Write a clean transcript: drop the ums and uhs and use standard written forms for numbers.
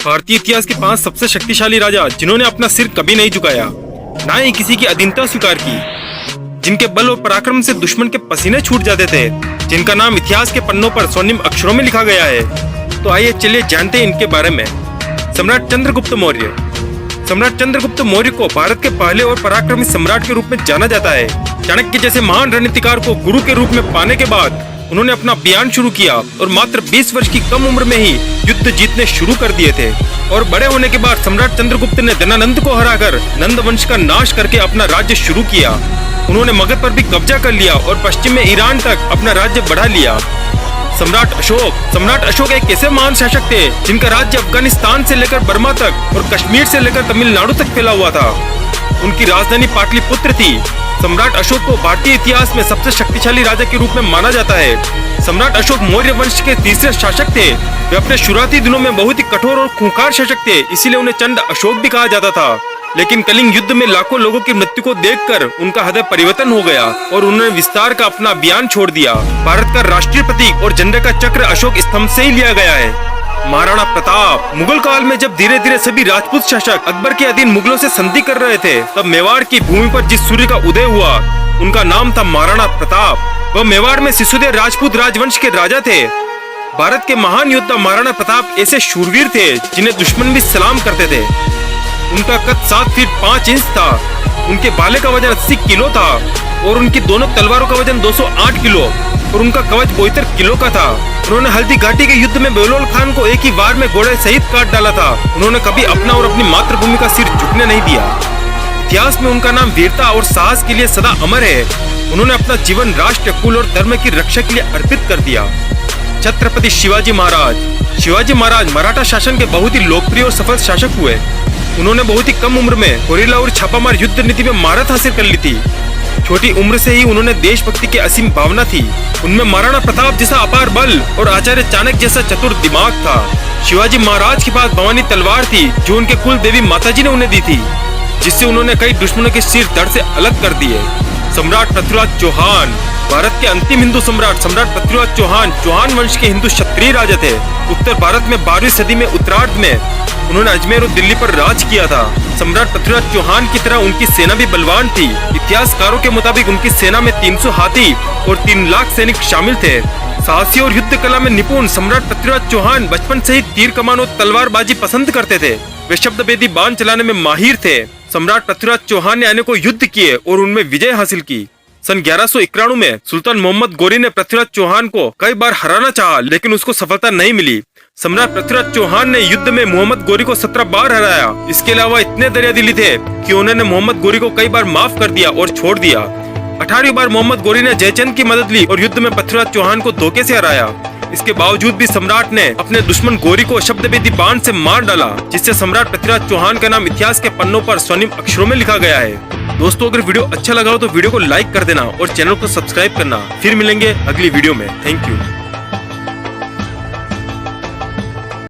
भारतीय इतिहास के 5 सबसे शक्तिशाली राजा जिन्होंने अपना सिर कभी नहीं झुकाया, ना ही किसी की अधीनता स्वीकार की, जिनके बल और पराक्रम से दुश्मन के पसीने छूट जाते थे, जिनका नाम इतिहास के पन्नों पर स्वर्णिम अक्षरों में लिखा गया है। तो आइए चलिए जानते हैं इनके बारे में। सम्राट चंद्रगुप्त मौर्य। सम्राट चंद्रगुप्त मौर्य को भारत के पहले और पराक्रमी सम्राट के रूप में जाना जाता है। चाणक्य जैसे महान रणनीतिकार को गुरु के रूप में पाने के बाद उन्होंने अपना अभियान शुरू किया और मात्र 20 वर्ष की कम उम्र में ही युद्ध जीतने शुरू कर दिए थे। और बड़े होने के बाद सम्राट चंद्रगुप्त ने धनानंद को हराकर नंद वंश का नाश करके अपना राज्य शुरू किया। उन्होंने मगध पर भी कब्जा कर लिया और पश्चिम में ईरान तक अपना राज्य बढ़ा लिया। सम्राट अशोक एक ऐसे महान शासक थे जिनका राज्य अफगानिस्तान से लेकर बर्मा तक और कश्मीर से लेकर तमिलनाडु तक फैला हुआ था। उनकी राजधानी पाटलिपुत्र थी। सम्राट अशोक को भारतीय इतिहास में सबसे शक्तिशाली राजा के रूप में माना जाता है। सम्राट अशोक मौर्य वंश के तीसरे शासक थे। वे अपने शुरुआती दिनों में बहुत ही कठोर और खूंखार शासक थे, इसीलिए उन्हें चंड अशोक भी कहा जाता था। लेकिन कलिंग युद्ध में लाखों लोगों की मृत्यु को देखकर उनका हृदय परिवर्तन हो गया और उन्होंने विस्तार का अपना अभियान छोड़ दिया। भारत का राष्ट्रीय प्रतीक और झंडे का चक्र अशोक स्तंभ से ही लिया गया है। महाराणा प्रताप। मुगल काल में जब धीरे धीरे सभी राजपूत शासक अकबर के अधीन मुगलों से संधि कर रहे थे, तब मेवाड़ की भूमि पर जिस सूर्य का उदय हुआ उनका नाम था महाराणा प्रताप। वह मेवाड़ में सिसोदिया राजपूत राजवंश के राजा थे। भारत के महान योद्धा महाराणा प्रताप ऐसे शूरवीर थे जिन्हें दुश्मन भी सलाम करते थे। उनका कद 7 फीट 5 इंच था। उनके भाले का वजन 80 किलो था और उनकी दोनों तलवारों का वजन 208 किलो और उनका कवच 72 किलो का था। उन्होंने हल्दी घाटी के युद्ध में बेलोल खान को एक ही वार में घोड़े सहित काट डाला था। उन्होंने कभी अपना और अपनी मातृभूमि का सिर झुकने नहीं दिया। इतिहास में उनका नाम वीरता और साहस के लिए सदा अमर है। उन्होंने अपना जीवन राष्ट्र, कुल और धर्म की रक्षा के लिए अर्पित कर दिया। छत्रपति शिवाजी महाराज मराठा शासन के बहुत ही लोकप्रिय और सफल शासक हुए। उन्होंने बहुत ही कम उम्र में गोरिल्ला और छापामार युद्ध नीति में महारत हासिल कर ली थी। छोटी उम्र से ही उन्होंने देशभक्ति की असीम भावना थी। उनमें महाराणा प्रताप जैसा अपार बल और आचार्य चाणक्य जैसा चतुर दिमाग था। शिवाजी महाराज के पास भवानी तलवार थी जो उनके कुल देवी माताजी ने उन्हें दी थी, जिससे उन्होंने कई दुश्मनों के सिर धड़ से अलग कर दिए। सम्राट पृथ्वीराज चौहान। भारत के अंतिम हिंदू सम्राट पृथ्वीराज चौहान वंश के हिंदू क्षत्रिय राजा थे। उत्तर भारत में 12वीं सदी में उत्तरार्ध में उन्होंने अजमेर और दिल्ली पर राज किया था। सम्राट पृथ्वीराज चौहान की तरह उनकी सेना भी बलवान थी। इतिहासकारों के मुताबिक उनकी सेना में 300 हाथी और 3 लाख सैनिक शामिल थे। साहसी और युद्ध कला में निपुण सम्राट पृथ्वीराज चौहान बचपन से ही तीर कमान और तलवारबाजी पसंद करते थे। वे शब्दभेदी बाण चलाने में माहिर थे। सम्राट पृथ्वीराज चौहान ने अनेकों युद्ध किए और उनमें विजय हासिल की। सन 1191 में सुल्तान मोहम्मद गोरी ने पृथ्वीराज चौहान को कई बार हराना चाहा, लेकिन उसको सफलता नहीं मिली। सम्राट पृथ्वीराज चौहान ने युद्ध में मोहम्मद गोरी को 17 बार हराया। इसके अलावा इतने दरियादिली थे कि उन्होंने मोहम्मद गोरी को कई बार माफ कर दिया और छोड़ दिया। 18वीं बार मोहम्मद गोरी ने जयचंद की मदद ली और युद्ध में पृथ्वीराज चौहान को धोखे से हराया। इसके बावजूद भी सम्राट ने अपने दुश्मन गोरी को शब्दभेदी बाण से मार डाला, जिससे सम्राट पृथ्वीराज चौहान का नाम इतिहास के पन्नों पर स्वर्णिम अक्षरों में लिखा गया है। दोस्तों, अगर वीडियो अच्छा लगा हो तो वीडियो को लाइक कर देना और चैनल को सब्सक्राइब करना। फिर मिलेंगे अगली वीडियो में। Thank you.